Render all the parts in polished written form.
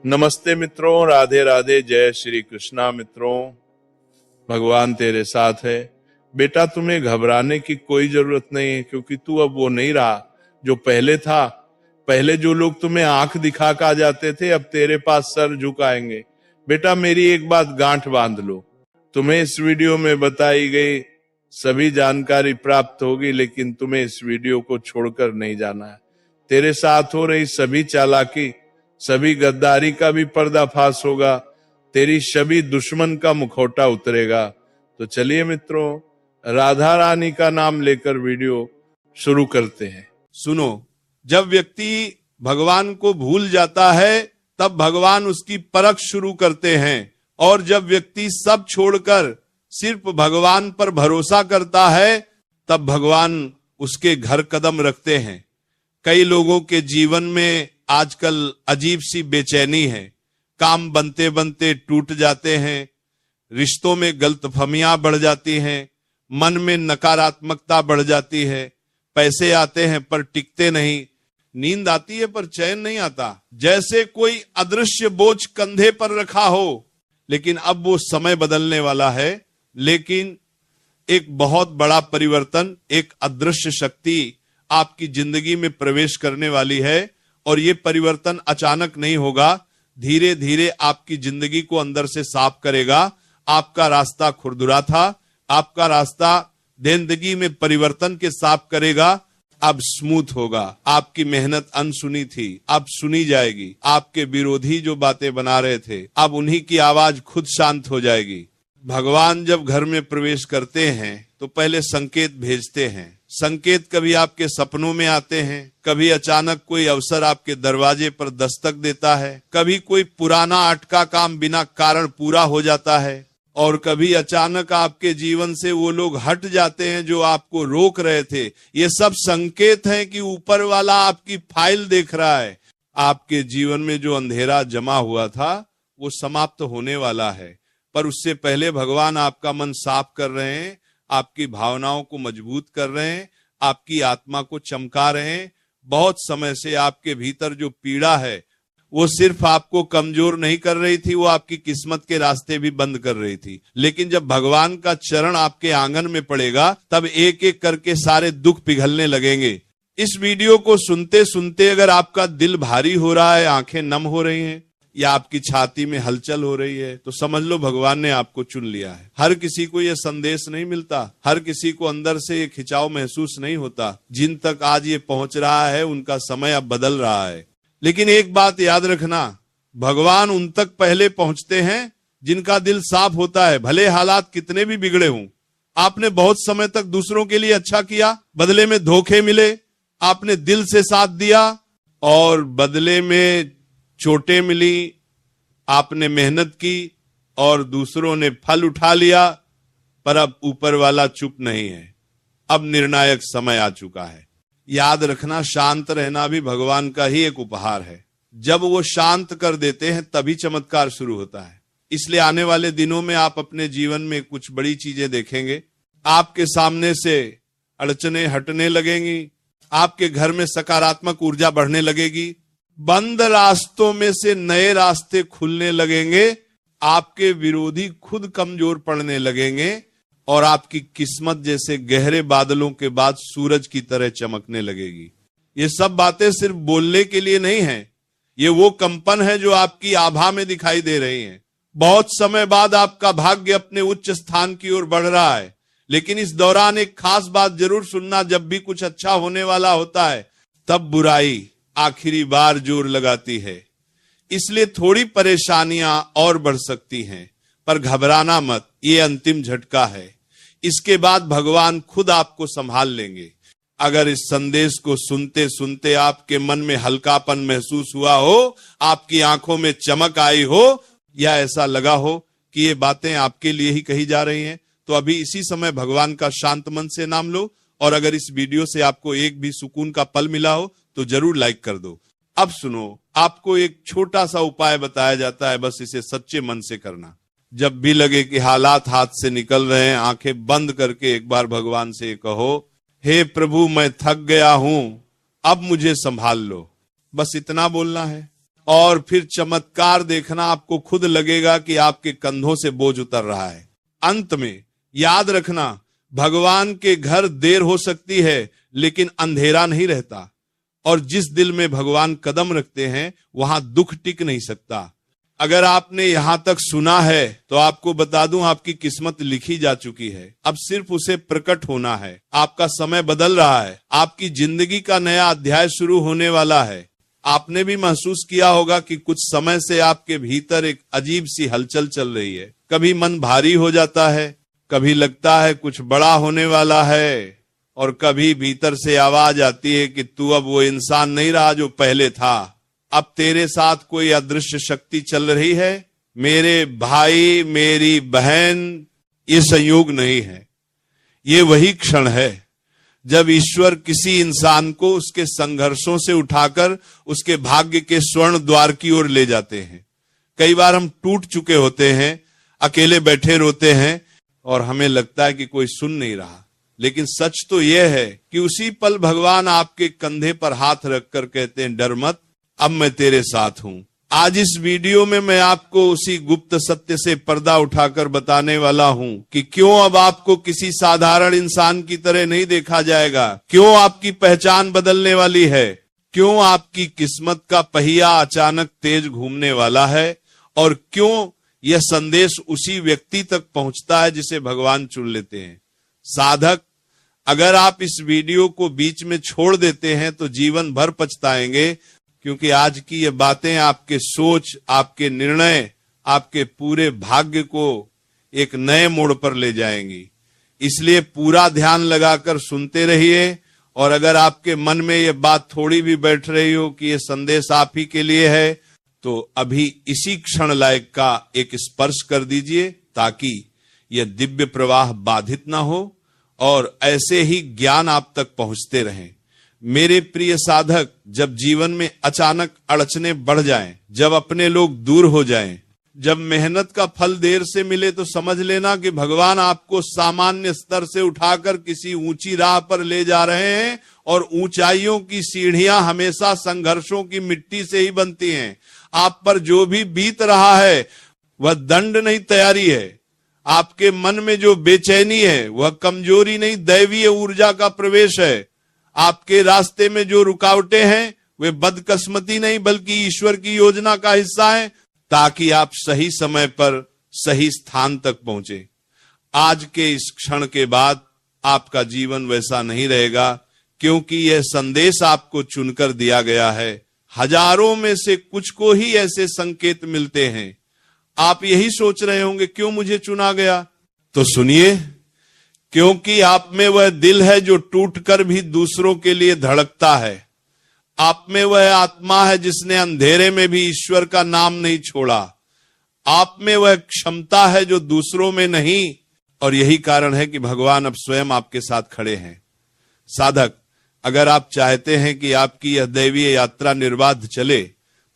नमस्ते मित्रों, राधे राधे, जय श्री कृष्णा। मित्रों, भगवान तेरे साथ है। बेटा, तुम्हें घबराने की कोई जरूरत नहीं है, क्योंकि तू अब वो नहीं रहा जो पहले था। पहले जो लोग तुम्हें आंख दिखा कर आ जाते थे, अब तेरे पास सर झुकाएंगे। बेटा, मेरी एक बात गांठ बांध लो। तुम्हें इस वीडियो में बताई गई सभी जानकारी प्राप्त होगी, लेकिन तुम्हें इस वीडियो को छोड़कर नहीं जाना है। तेरे साथ हो रही सभी चालाकी, सभी गद्दारी का भी पर्दाफाश होगा। तेरी सभी दुश्मन का मुखौटा उतरेगा। तो चलिए मित्रों, राधा रानी का नाम लेकर वीडियो शुरू करते हैं। सुनो, जब व्यक्ति भगवान को भूल जाता है तब भगवान उसकी परख शुरू करते हैं, और जब व्यक्ति सब छोड़कर सिर्फ भगवान पर भरोसा करता है तब भगवान उसके घर कदम रखते हैं। कई लोगों के जीवन में आजकल अजीब सी बेचैनी है। काम बनते बनते टूट जाते हैं, रिश्तों में गलतफहमियां बढ़ जाती हैं, मन में नकारात्मकता बढ़ जाती है, पैसे आते हैं पर टिकते नहीं, नींद आती है पर चैन नहीं आता, जैसे कोई अदृश्य बोझ कंधे पर रखा हो। लेकिन अब वो समय बदलने वाला है। लेकिन एक बहुत बड़ा परिवर्तन, एक अदृश्य शक्ति आपकी जिंदगी में प्रवेश करने वाली है, और ये परिवर्तन अचानक नहीं होगा, धीरे धीरे आपकी जिंदगी को अंदर से साफ करेगा। आपका रास्ता खुरदुरा था, आपका रास्ता जिंदगी में परिवर्तन के साफ करेगा, अब स्मूथ होगा। आपकी मेहनत अनसुनी थी, अब सुनी जाएगी। आपके विरोधी जो बातें बना रहे थे, अब उन्हीं की आवाज खुद शांत हो जाएगी। भगवान जब घर में प्रवेश करते हैं तो पहले संकेत भेजते हैं। संकेत कभी आपके सपनों में आते हैं, कभी अचानक कोई अवसर आपके दरवाजे पर दस्तक देता है, कभी कोई पुराना अटका काम बिना कारण पूरा हो जाता है, और कभी अचानक आपके जीवन से वो लोग हट जाते हैं जो आपको रोक रहे थे। ये सब संकेत हैं कि ऊपर वाला आपकी फाइल देख रहा है। आपके जीवन में जो अंधेरा जमा हुआ था वो समाप्त होने वाला है, पर उससे पहले भगवान आपका मन साफ कर रहे हैं, आपकी भावनाओं को मजबूत कर रहे हैं, आपकी आत्मा को चमका रहे हैं। बहुत समय से आपके भीतर जो पीड़ा है वो सिर्फ आपको कमजोर नहीं कर रही थी, वो आपकी किस्मत के रास्ते भी बंद कर रही थी। लेकिन जब भगवान का चरण आपके आंगन में पड़ेगा तब एक एक करके सारे दुख पिघलने लगेंगे। इस वीडियो को सुनते सुनते अगर आपका दिल भारी हो रहा है, आंखें नम हो रही हैं, या आपकी छाती में हलचल हो रही है, तो समझ लो भगवान ने आपको चुन लिया है। हर किसी को यह संदेश नहीं मिलता, हर किसी को अंदर से ये खिंचाव महसूस नहीं होता। जिन तक आज ये पहुंच रहा है उनका समय अब बदल रहा है। लेकिन एक बात याद रखना, भगवान उन तक पहले पहुंचते हैं जिनका दिल साफ होता है, भले हालात कितने भी बिगड़े हों। आपने बहुत समय तक दूसरों के लिए अच्छा किया, बदले में धोखे मिले, आपने दिल से साथ दिया और बदले में चोटें मिली, आपने मेहनत की और दूसरों ने फल उठा लिया, पर अब ऊपर वाला चुप नहीं है। अब निर्णायक समय आ चुका है। याद रखना, शांत रहना भी भगवान का ही एक उपहार है। जब वो शांत कर देते हैं तभी चमत्कार शुरू होता है। इसलिए आने वाले दिनों में आप अपने जीवन में कुछ बड़ी चीजें देखेंगे। आपके सामने से अड़चने हटने लगेंगी, आपके घर में सकारात्मक ऊर्जा बढ़ने लगेगी, बंद रास्तों में से नए रास्ते खुलने लगेंगे, आपके विरोधी खुद कमजोर पड़ने लगेंगे, और आपकी किस्मत जैसे गहरे बादलों के बाद सूरज की तरह चमकने लगेगी। ये सब बातें सिर्फ बोलने के लिए नहीं है, ये वो कंपन है जो आपकी आभा में दिखाई दे रही है। बहुत समय बाद आपका भाग्य अपने उच्च स्थान की ओर बढ़ रहा है। लेकिन इस दौरान एक खास बात जरूर सुनना, जब भी कुछ अच्छा होने वाला होता है तब बुराई आखिरी बार जोर लगाती है। इसलिए थोड़ी परेशानियां और बढ़ सकती हैं, पर घबराना मत, ये अंतिम झटका है। इसके बाद भगवान खुद आपको संभाल लेंगे। अगर इस संदेश को सुनते सुनते आपके मन में हल्कापन महसूस हुआ हो, आपकी आंखों में चमक आई हो, या ऐसा लगा हो कि ये बातें आपके लिए ही कही जा रही हैं, तो अभी इसी समय भगवान का शांत मन से नाम लो। और अगर इस वीडियो से आपको एक भी सुकून का पल मिला हो तो जरूर लाइक कर दो। अब सुनो, आपको एक छोटा सा उपाय बताया जाता है, बस इसे सच्चे मन से करना। जब भी लगे कि हालात हाथ से निकल रहे हैं, आंखें बंद करके एक बार भगवान से कहो, हे प्रभु, मैं थक गया हूं, अब मुझे संभाल लो। बस इतना बोलना है। और फिर चमत्कार देखना, आपको खुद लगेगा कि आपके कंधों से बोझ उतर रहा है। अंत में याद रखना, भगवान के घर देर हो सकती है लेकिन अंधेरा नहीं रहता, और जिस दिल में भगवान कदम रखते हैं वहां दुख टिक नहीं सकता। अगर आपने यहां तक सुना है तो आपको बता दूं, आपकी किस्मत लिखी जा चुकी है, अब सिर्फ उसे प्रकट होना है। आपका समय बदल रहा है, आपकी जिंदगी का नया अध्याय शुरू होने वाला है। आपने भी महसूस किया होगा कि कुछ समय से आपके भीतर एक अजीब सी हलचल चल रही है। कभी मन भारी हो जाता है, कभी लगता है कुछ बड़ा होने वाला है, और कभी भीतर से आवाज आती है कि तू अब वो इंसान नहीं रहा जो पहले था, अब तेरे साथ कोई अदृश्य शक्ति चल रही है। मेरे भाई, मेरी बहन, ये संयोग नहीं है, ये वही क्षण है जब ईश्वर किसी इंसान को उसके संघर्षों से उठाकर उसके भाग्य के स्वर्ण द्वार की ओर ले जाते हैं। कई बार हम टूट चुके होते हैं, अकेले बैठे रोते हैं और हमें लगता है कि कोई सुन नहीं रहा, लेकिन सच तो यह है कि उसी पल भगवान आपके कंधे पर हाथ रखकर कहते हैं, डर मत, अब मैं तेरे साथ हूं। आज इस वीडियो में मैं आपको उसी गुप्त सत्य से पर्दा उठाकर बताने वाला हूं कि क्यों अब आपको किसी साधारण इंसान की तरह नहीं देखा जाएगा, क्यों आपकी पहचान बदलने वाली है, क्यों आपकी किस्मत का पहिया अचानक तेज घूमने वाला है, और क्यों यह संदेश उसी व्यक्ति तक पहुंचता है जिसे भगवान चुन लेते हैं। साधक, अगर आप इस वीडियो को बीच में छोड़ देते हैं तो जीवन भर पछताएंगे, क्योंकि आज की ये बातें आपके सोच, आपके निर्णय, आपके पूरे भाग्य को एक नए मोड़ पर ले जाएंगी। इसलिए पूरा ध्यान लगाकर सुनते रहिए, और अगर आपके मन में ये बात थोड़ी भी बैठ रही हो कि ये संदेश आप ही के लिए है, तो अभी इसी क्षण लायक का एक स्पर्श कर दीजिए, ताकि यह दिव्य प्रवाह बाधित ना हो और ऐसे ही ज्ञान आप तक पहुंचते रहें। मेरे प्रिय साधक, जब जीवन में अचानक अड़चने बढ़ जाएं, जब अपने लोग दूर हो जाएं, जब मेहनत का फल देर से मिले, तो समझ लेना कि भगवान आपको सामान्य स्तर से उठाकर किसी ऊंची राह पर ले जा रहे हैं, और ऊंचाइयों की सीढ़ियां हमेशा संघर्षों की मिट्टी से ही बनती हैं। आप पर जो भी बीत रहा है वह दंड नहीं, तैयारी है। आपके मन में जो बेचैनी है वह कमजोरी नहीं, दैवीय ऊर्जा का प्रवेश है। आपके रास्ते में जो रुकावटें हैं वे बदकिस्मती नहीं, बल्कि ईश्वर की योजना का हिस्सा है, ताकि आप सही समय पर सही स्थान तक पहुंचे। आज के इस क्षण के बाद आपका जीवन वैसा नहीं रहेगा, क्योंकि यह संदेश आपको चुनकर दिया गया है। हजारों में से कुछ को ही ऐसे संकेत मिलते हैं। आप यही सोच रहे होंगे, क्यों मुझे चुना गया? तो सुनिए, क्योंकि आप में वह दिल है जो टूटकर भी दूसरों के लिए धड़कता है। आप में वह आत्मा है जिसने अंधेरे में भी ईश्वर का नाम नहीं छोड़ा। आप में वह क्षमता है जो दूसरों में नहीं, और यही कारण है कि भगवान अब स्वयं आपके साथ खड़े हैं। साधक, अगर आप चाहते हैं कि आपकी यह दैवीय यात्रा निर्बाध चले,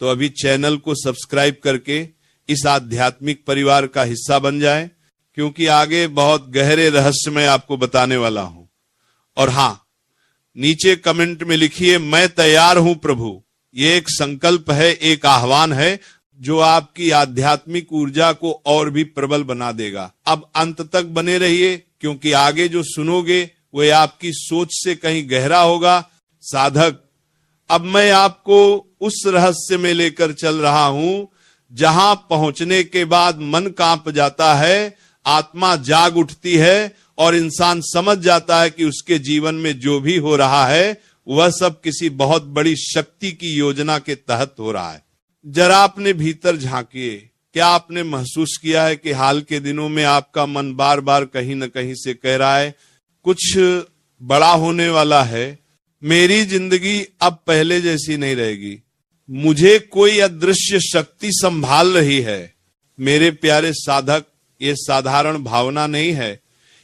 तो अभी चैनल को सब्सक्राइब करके इस आध्यात्मिक परिवार का हिस्सा बन जाएं, क्योंकि आगे बहुत गहरे रहस्य मैं आपको बताने वाला हूं। और हां, नीचे कमेंट में लिखिए, मैं तैयार हूं प्रभु। ये एक संकल्प है, एक आह्वान है जो आपकी आध्यात्मिक ऊर्जा को और भी प्रबल बना देगा। अब अंत तक बने रहिए, क्योंकि आगे जो सुनोगे वह आपकी सोच से कहीं गहरा होगा। साधक, अब मैं आपको उस रहस्य में लेकर चल रहा हूं जहां पहुंचने के बाद मन कांप जाता है, आत्मा जाग उठती है, और इंसान समझ जाता है कि उसके जीवन में जो भी हो रहा है वह सब किसी बहुत बड़ी शक्ति की योजना के तहत हो रहा है। जरा अपने भीतर झांकिए, क्या आपने महसूस किया है कि हाल के दिनों में आपका मन बार बार कहीं न कहीं से कह रहा है कुछ बड़ा होने वाला है, मेरी जिंदगी अब पहले जैसी नहीं रहेगी, मुझे कोई अदृश्य शक्ति संभाल रही है। मेरे प्यारे साधक, ये साधारण भावना नहीं है,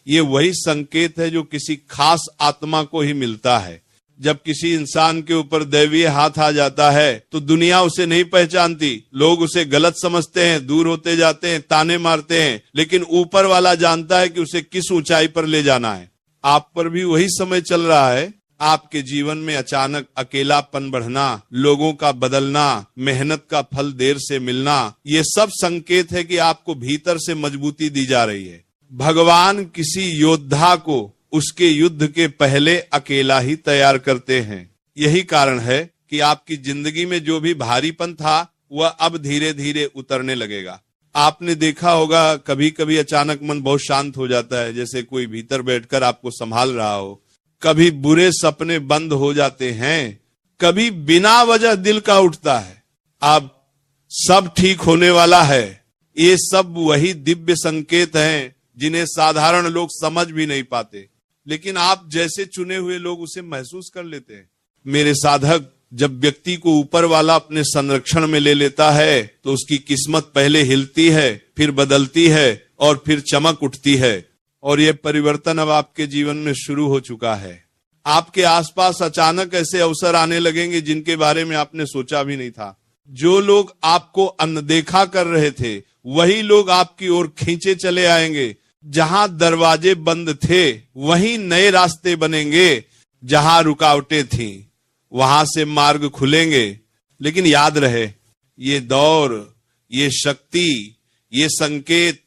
ये वही संकेत है जो किसी खास आत्मा को ही मिलता है। जब किसी इंसान के ऊपर दैवीय हाथ आ जाता है तो दुनिया उसे नहीं पहचानती, लोग उसे गलत समझते हैं, दूर होते जाते हैं, ताने मारते हैं, लेकिन ऊपर वाला जानता है कि उसे किस ऊंचाई पर ले जाना है। आप पर भी वही समय चल रहा है। आपके जीवन में अचानक अकेलापन बढ़ना, लोगों का बदलना, मेहनत का फल देर से मिलना, ये सब संकेत है कि आपको भीतर से मजबूती दी जा रही है। भगवान किसी योद्धा को उसके युद्ध के पहले अकेला ही तैयार करते हैं। यही कारण है कि आपकी जिंदगी में जो भी भारीपन था वह अब धीरे धीरे उतरने लगेगा। आपने देखा होगा कभी कभी अचानक मन बहुत शांत हो जाता है, जैसे कोई भीतर बैठकर आपको संभाल रहा हो। कभी बुरे सपने बंद हो जाते हैं, कभी बिना वजह दिल का उठता है, अब सब ठीक होने वाला है। ये सब वही दिव्य संकेत हैं जिन्हें साधारण लोग समझ भी नहीं पाते, लेकिन आप जैसे चुने हुए लोग उसे महसूस कर लेते हैं। मेरे साधक, जब व्यक्ति को ऊपर वाला अपने संरक्षण में ले लेता है तो उसकी किस्मत पहले हिलती है, फिर बदलती है और फिर चमक उठती है। और यह परिवर्तन अब आपके जीवन में शुरू हो चुका है। आपके आसपास अचानक ऐसे अवसर आने लगेंगे जिनके बारे में आपने सोचा भी नहीं था। जो लोग आपको अनदेखा कर रहे थे वही लोग आपकी ओर खींचे चले आएंगे। जहां दरवाजे बंद थे वहीं नए रास्ते बनेंगे, जहां रुकावटें थीं वहां से मार्ग खुलेंगे। लेकिन याद रहे, ये दौर, ये शक्ति, ये संकेत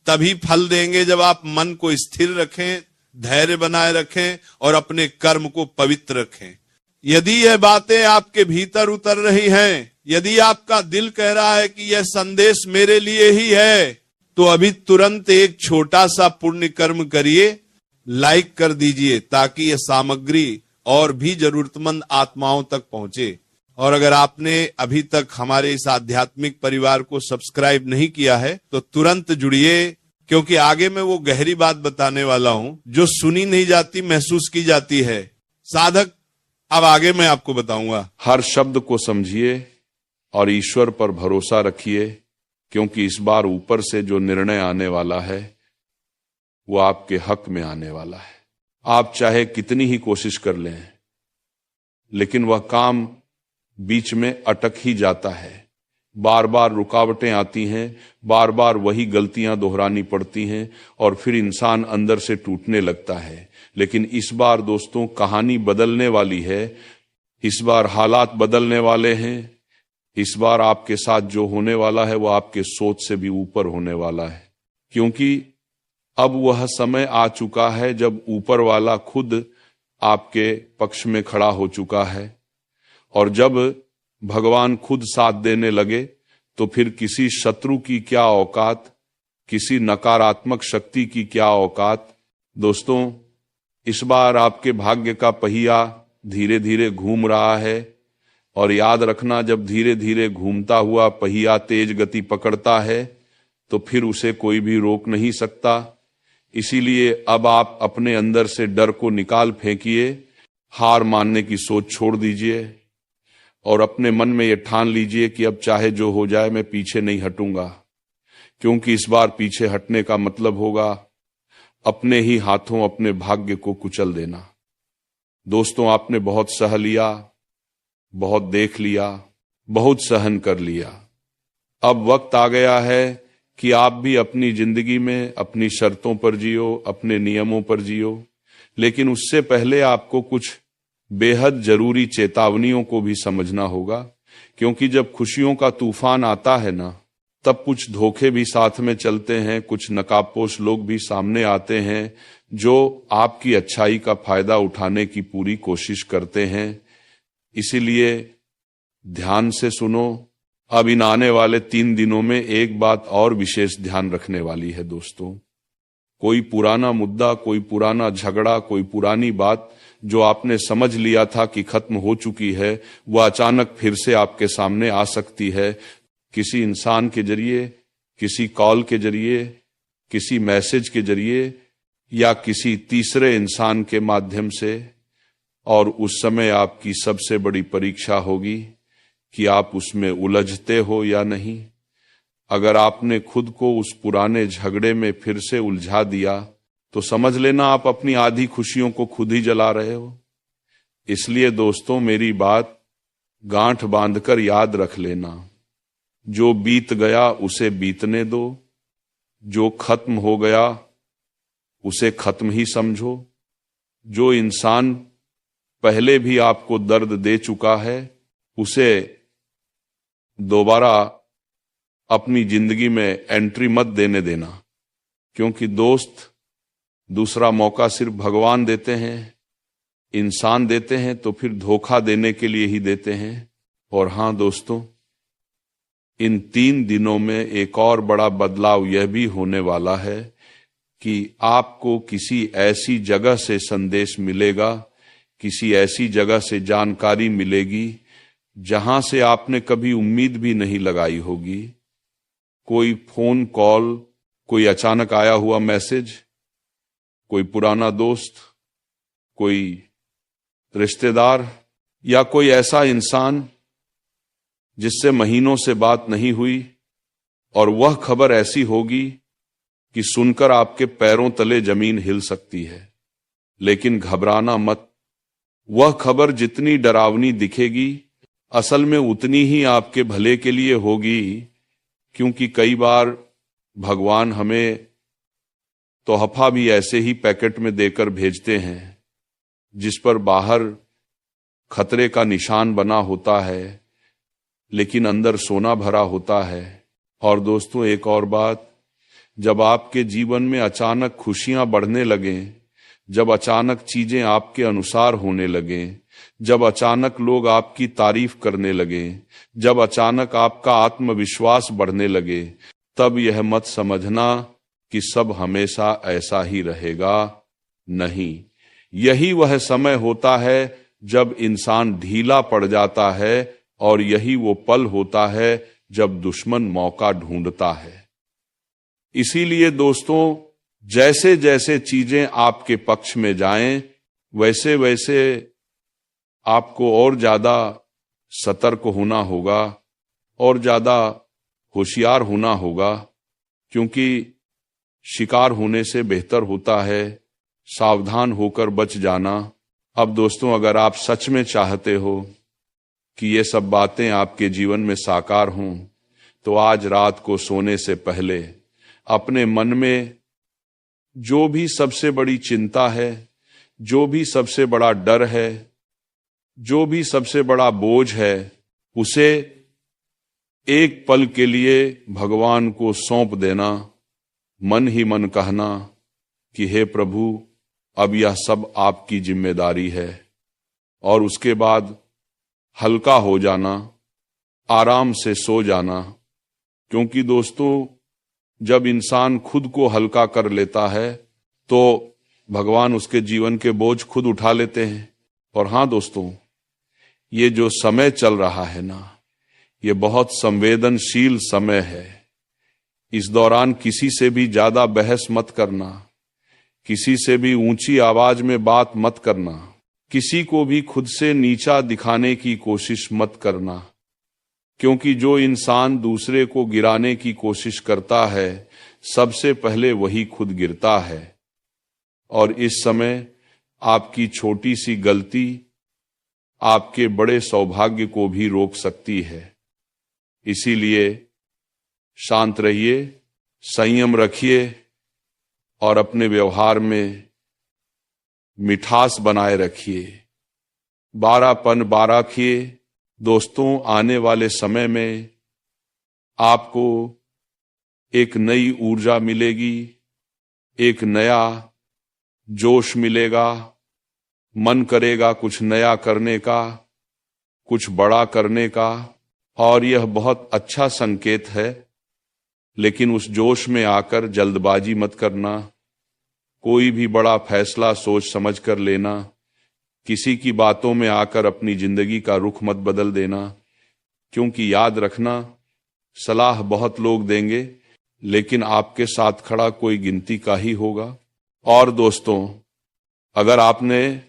तभी फल देंगे जब आप मन को स्थिर रखें, धैर्य बनाए रखें और अपने कर्म को पवित्र रखें। यदि यह बातें आपके भीतर उतर रही हैं, यदि आपका दिल कह रहा है कि यह संदेश मेरे लिए ही है, तो अभी तुरंत एक छोटा सा पुण्य कर्म करिए, लाइक कर दीजिए, ताकि यह सामग्री और भी जरूरतमंद आत्माओं तक पहुंचे। और अगर आपने अभी तक हमारे इस आध्यात्मिक परिवार को सब्सक्राइब नहीं किया है तो तुरंत जुड़िए, क्योंकि आगे मैं वो गहरी बात बताने वाला हूं जो सुनी नहीं जाती, महसूस की जाती है। साधक, अब आगे मैं आपको बताऊंगा। हर शब्द को समझिए और ईश्वर पर भरोसा रखिए, क्योंकि इस बार ऊपर से जो निर्णय आने वाला है वो आपके हक में आने वाला है। आप चाहे कितनी ही कोशिश कर लें, लेकिन वह काम बीच में अटक ही जाता है। बार बार रुकावटें आती हैं, बार बार वही गलतियां दोहरानी पड़ती हैं और फिर इंसान अंदर से टूटने लगता है। लेकिन इस बार दोस्तों कहानी बदलने वाली है, इस बार हालात बदलने वाले हैं। इस बार आपके साथ जो होने वाला है वो आपके सोच से भी ऊपर होने वाला है, क्योंकि अब वह समय आ चुका है जब ऊपर वाला खुद आपके पक्ष में खड़ा हो चुका है। और जब भगवान खुद साथ देने लगे तो फिर किसी शत्रु की क्या औकात, किसी नकारात्मक शक्ति की क्या औकात। दोस्तों, इस बार आपके भाग्य का पहिया धीरे धीरे घूम रहा है, और याद रखना, जब धीरे धीरे घूमता हुआ पहिया तेज गति पकड़ता है तो फिर उसे कोई भी रोक नहीं सकता। इसीलिए अब आप अपने अंदर से डर को निकाल फेंकिए, हार मानने की सोच छोड़ दीजिए और अपने मन में ये ठान लीजिए कि अब चाहे जो हो जाए मैं पीछे नहीं हटूंगा, क्योंकि इस बार पीछे हटने का मतलब होगा अपने ही हाथों अपने भाग्य को कुचल देना। दोस्तों, आपने बहुत सह लिया, बहुत देख लिया, बहुत सहन कर लिया। अब वक्त आ गया है कि आप भी अपनी जिंदगी में अपनी शर्तों पर जियो, अपने नियमों पर जियो। लेकिन उससे पहले आपको कुछ बेहद जरूरी चेतावनियों को भी समझना होगा, क्योंकि जब खुशियों का तूफान आता है ना, तब कुछ धोखे भी साथ में चलते हैं, कुछ नकाबपोश लोग भी सामने आते हैं जो आपकी अच्छाई का फायदा उठाने की पूरी कोशिश करते हैं। इसीलिए ध्यान से सुनो। अब इन आने वाले 3 दिनों में एक बात और विशेष ध्यान रखने वाली है दोस्तों। कोई पुराना मुद्दा, कोई पुराना झगड़ा, कोई पुरानी बात जो आपने समझ लिया था कि खत्म हो चुकी है, वह अचानक फिर से आपके सामने आ सकती है। किसी इंसान के जरिए, किसी कॉल के जरिए, किसी मैसेज के जरिए या किसी तीसरे इंसान के माध्यम से। और उस समय आपकी सबसे बड़ी परीक्षा होगी कि आप उसमें उलझते हो या नहीं। अगर आपने खुद को उस पुराने झगड़े में फिर से उलझा दिया तो समझ लेना आप अपनी आधी खुशियों को खुद ही जला रहे हो। इसलिए दोस्तों, मेरी बात गांठ बांधकर याद रख लेना, जो बीत गया उसे बीतने दो, जो खत्म हो गया उसे खत्म ही समझो। जो इंसान पहले भी आपको दर्द दे चुका है, उसे दोबारा अपनी जिंदगी में एंट्री मत देने देना। क्योंकि दोस्त, दूसरा मौका सिर्फ भगवान देते हैं, इंसान देते हैं तो फिर धोखा देने के लिए ही देते हैं। और हां दोस्तों, इन 3 दिनों में एक और बड़ा बदलाव यह भी होने वाला है कि आपको किसी ऐसी जगह से संदेश मिलेगा, किसी ऐसी जगह से जानकारी मिलेगी जहां से आपने कभी उम्मीद भी नहीं लगाई होगी। कोई फोन कॉल, कोई अचानक आया हुआ मैसेज, कोई पुराना दोस्त, कोई रिश्तेदार या कोई ऐसा इंसान जिससे महीनों से बात नहीं हुई, और वह खबर ऐसी होगी कि सुनकर आपके पैरों तले जमीन हिल सकती है। लेकिन घबराना मत, वह खबर जितनी डरावनी दिखेगी असल में उतनी ही आपके भले के लिए होगी। क्योंकि कई बार भगवान हमें तोहफा भी ऐसे ही पैकेट में देकर भेजते हैं जिस पर बाहर खतरे का निशान बना होता है, लेकिन अंदर सोना भरा होता है। और दोस्तों, एक और बात, जब आपके जीवन में अचानक खुशियां बढ़ने लगें, जब अचानक चीजें आपके अनुसार होने लगें, जब अचानक लोग आपकी तारीफ करने लगें, जब अचानक आपका आत्मविश्वास बढ़ने लगे, तब यह मत समझना कि सब हमेशा ऐसा ही रहेगा। नहीं, यही वह समय होता है जब इंसान ढीला पड़ जाता है, और यही वो पल होता है जब दुश्मन मौका ढूंढता है। इसीलिए दोस्तों, जैसे जैसे चीजें आपके पक्ष में जाएं, वैसे वैसे आपको और ज्यादा सतर्क होना होगा, और ज्यादा होशियार होना होगा। क्योंकि शिकार होने से बेहतर होता है सावधान होकर बच जाना। अब दोस्तों, अगर आप सच में चाहते हो कि ये सब बातें आपके जीवन में साकार हों, तो आज रात को सोने से पहले अपने मन में जो भी सबसे बड़ी चिंता है, जो भी सबसे बड़ा डर है, जो भी सबसे बड़ा बोझ है, उसे एक पल के लिए भगवान को सौंप देना। मन ही मन कहना कि हे प्रभु, अब यह सब आपकी जिम्मेदारी है। और उसके बाद हल्का हो जाना, आराम से सो जाना। क्योंकि दोस्तों, जब इंसान खुद को हल्का कर लेता है तो भगवान उसके जीवन के बोझ खुद उठा लेते हैं। और हां दोस्तों, ये जो समय चल रहा है ना, ये बहुत संवेदनशील समय है। इस दौरान किसी से भी ज्यादा बहस मत करना, किसी से भी ऊंची आवाज में बात मत करना, किसी को भी खुद से नीचा दिखाने की कोशिश मत करना। क्योंकि जो इंसान दूसरे को गिराने की कोशिश करता है, सबसे पहले वही खुद गिरता है। और इस समय आपकी छोटी सी गलती आपके बड़े सौभाग्य को भी रोक सकती है। इसीलिए शांत रहिए, संयम रखिए और अपने व्यवहार में मिठास बनाए रखिए, बारापन बाराखिए। दोस्तों, आने वाले समय में आपको एक नई ऊर्जा मिलेगी, एक नया जोश मिलेगा, मन करेगा कुछ नया करने का, कुछ बड़ा करने का, और यह बहुत अच्छा संकेत है। लेकिन उस जोश में आकर जल्दबाजी मत करना, कोई भी बड़ा फैसला सोच समझ कर लेना, किसी की बातों में आकर अपनी जिंदगी का रुख मत बदल देना। क्योंकि याद रखना, सलाह बहुत लोग देंगे, लेकिन आपके साथ खड़ा कोई गिनती का ही होगा। और दोस्तों, अगर आपने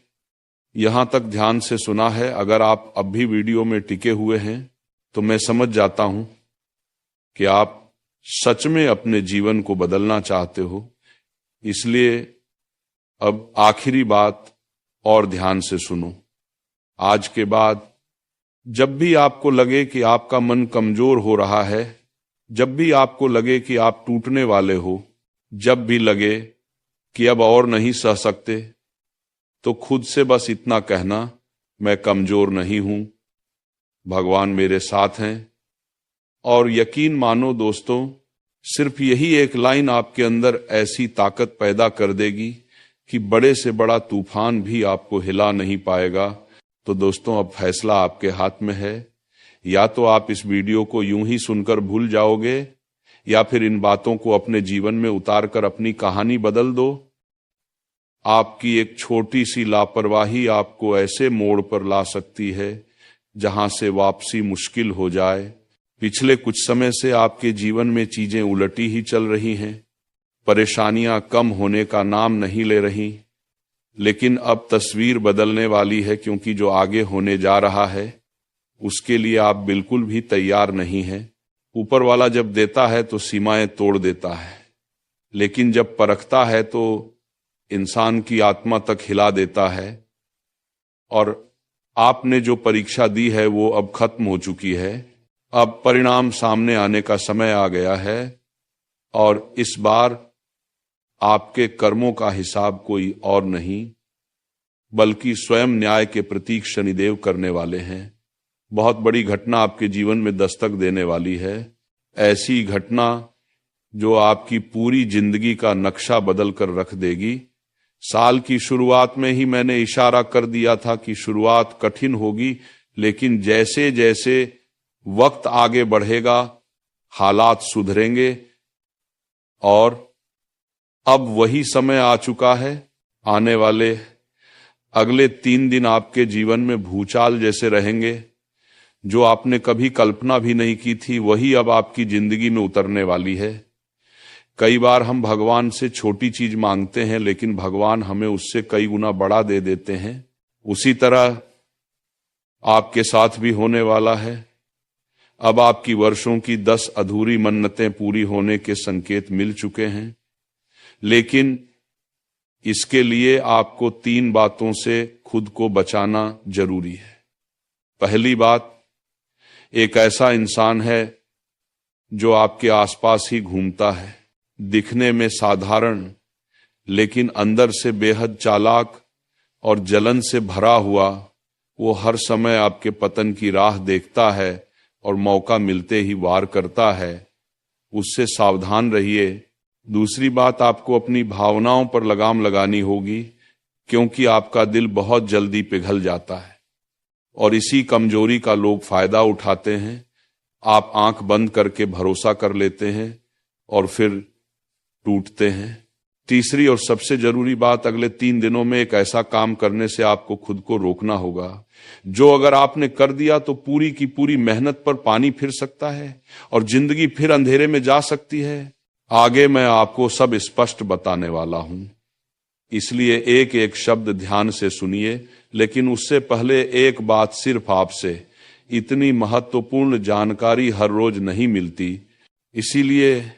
यहां तक ध्यान से सुना है, अगर आप अब भी वीडियो में टिके हुए हैं, तो मैं समझ जाता हूं कि आप सच में अपने जीवन को बदलना चाहते हो। इसलिए अब आखिरी बात और ध्यान से सुनो। आज के बाद जब भी आपको लगे कि आपका मन कमजोर हो रहा है, जब भी आपको लगे कि आप टूटने वाले हो, जब भी लगे कि अब और नहीं सह सकते, तो खुद से बस इतना कहना मैं कमजोर नहीं हूं, भगवान मेरे साथ हैं। और यकीन मानो दोस्तों, सिर्फ यही एक लाइन आपके अंदर ऐसी ताकत पैदा कर देगी कि बड़े से बड़ा तूफान भी आपको हिला नहीं पाएगा। तो दोस्तों, अब फैसला आपके हाथ में है। या तो आप इस वीडियो को यूं ही सुनकर भूल जाओगे, या फिर इन बातों को अपने जीवन में उतारकर अपनी कहानी बदल दो। आपकी एक छोटी सी लापरवाही आपको ऐसे मोड़ पर ला सकती है जहां से वापसी मुश्किल हो जाए। पिछले कुछ समय से आपके जीवन में चीजें उलटी ही चल रही हैं, परेशानियां कम होने का नाम नहीं ले रही। लेकिन अब तस्वीर बदलने वाली है, क्योंकि जो आगे होने जा रहा है उसके लिए आप बिल्कुल भी तैयार नहीं हैं। ऊपर वाला जब देता है तो सीमाएं तोड़ देता है, लेकिन जब परखता है तो इंसान की आत्मा तक हिला देता है। और आपने जो परीक्षा दी है वो अब खत्म हो चुकी है। अब परिणाम सामने आने का समय आ गया है, और इस बार आपके कर्मों का हिसाब कोई और नहीं बल्कि स्वयं न्याय के प्रतीक शनिदेव करने वाले हैं। बहुत बड़ी घटना आपके जीवन में दस्तक देने वाली है, ऐसी घटना जो आपकी पूरी जिंदगी का नक्शा बदल कर रख देगी। साल की शुरुआत में ही मैंने इशारा कर दिया था कि शुरुआत कठिन होगी, लेकिन जैसे जैसे वक्त आगे बढ़ेगा हालात सुधरेंगे। और अब वही समय आ चुका है। आने वाले अगले 3 दिन आपके जीवन में भूचाल जैसे रहेंगे। जो आपने कभी कल्पना भी नहीं की थी वही अब आपकी जिंदगी में उतरने वाली है। कई बार हम भगवान से छोटी चीज मांगते हैं, लेकिन भगवान हमें उससे कई गुना बड़ा दे देते हैं। उसी तरह आपके साथ भी होने वाला है। अब आपकी वर्षों की 10 अधूरी मन्नतें पूरी होने के संकेत मिल चुके हैं, लेकिन इसके लिए आपको 3 बातों से खुद को बचाना जरूरी है। पहली बात, एक ऐसा इंसान है जो आपके आसपास ही घूमता है, दिखने में साधारण लेकिन अंदर से बेहद चालाक और जलन से भरा हुआ। वो हर समय आपके पतन की राह देखता है और मौका मिलते ही वार करता है। उससे सावधान रहिए। दूसरी बात, आपको अपनी भावनाओं पर लगाम लगानी होगी, क्योंकि आपका दिल बहुत जल्दी पिघल जाता है और इसी कमजोरी का लोग फायदा उठाते हैं। आप आंख बंद करके भरोसा कर लेते हैं और फिर टूटते हैं। तीसरी और सबसे जरूरी बात, अगले 3 दिनों में एक ऐसा काम करने से आपको खुद को रोकना होगा जो अगर आपने कर दिया तो पूरी की पूरी मेहनत पर पानी फिर सकता है और जिंदगी फिर अंधेरे में जा सकती है। आगे मैं आपको सब स्पष्ट बताने वाला हूं, इसलिए एक एक शब्द ध्यान से सुनिए। लेकिन उससे पहले एक बात सिर्फ आपसे, इतनी महत्वपूर्ण जानकारी हर रोज नहीं मिलती, इसीलिए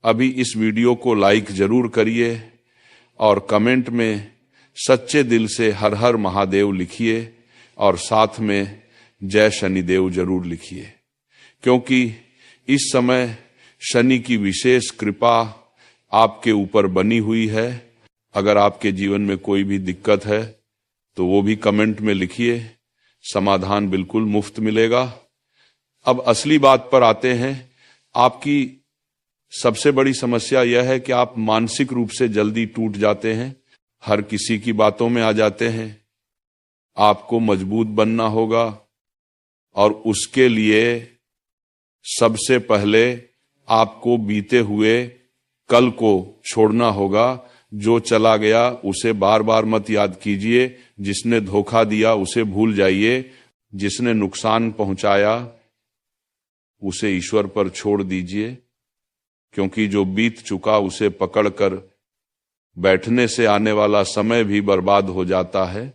अभी इस वीडियो को लाइक जरूर करिए और कमेंट में सच्चे दिल से हर हर महादेव लिखिए और साथ में जय शनिदेव जरूर लिखिए, क्योंकि इस समय शनि की विशेष कृपा आपके ऊपर बनी हुई है। अगर आपके जीवन में कोई भी दिक्कत है तो वो भी कमेंट में लिखिए, समाधान बिल्कुल मुफ्त मिलेगा। अब असली बात पर आते हैं। आपकी सबसे बड़ी समस्या यह है कि आप मानसिक रूप से जल्दी टूट जाते हैं, हर किसी की बातों में आ जाते हैं। आपको मजबूत बनना होगा और उसके लिए सबसे पहले आपको बीते हुए कल को छोड़ना होगा। जो चला गया उसे बार बार मत याद कीजिए, जिसने धोखा दिया उसे भूल जाइए, जिसने नुकसान पहुंचाया उसे ईश्वर पर छोड़ दीजिए, क्योंकि जो बीत चुका उसे पकड़कर बैठने से आने वाला समय भी बर्बाद हो जाता है।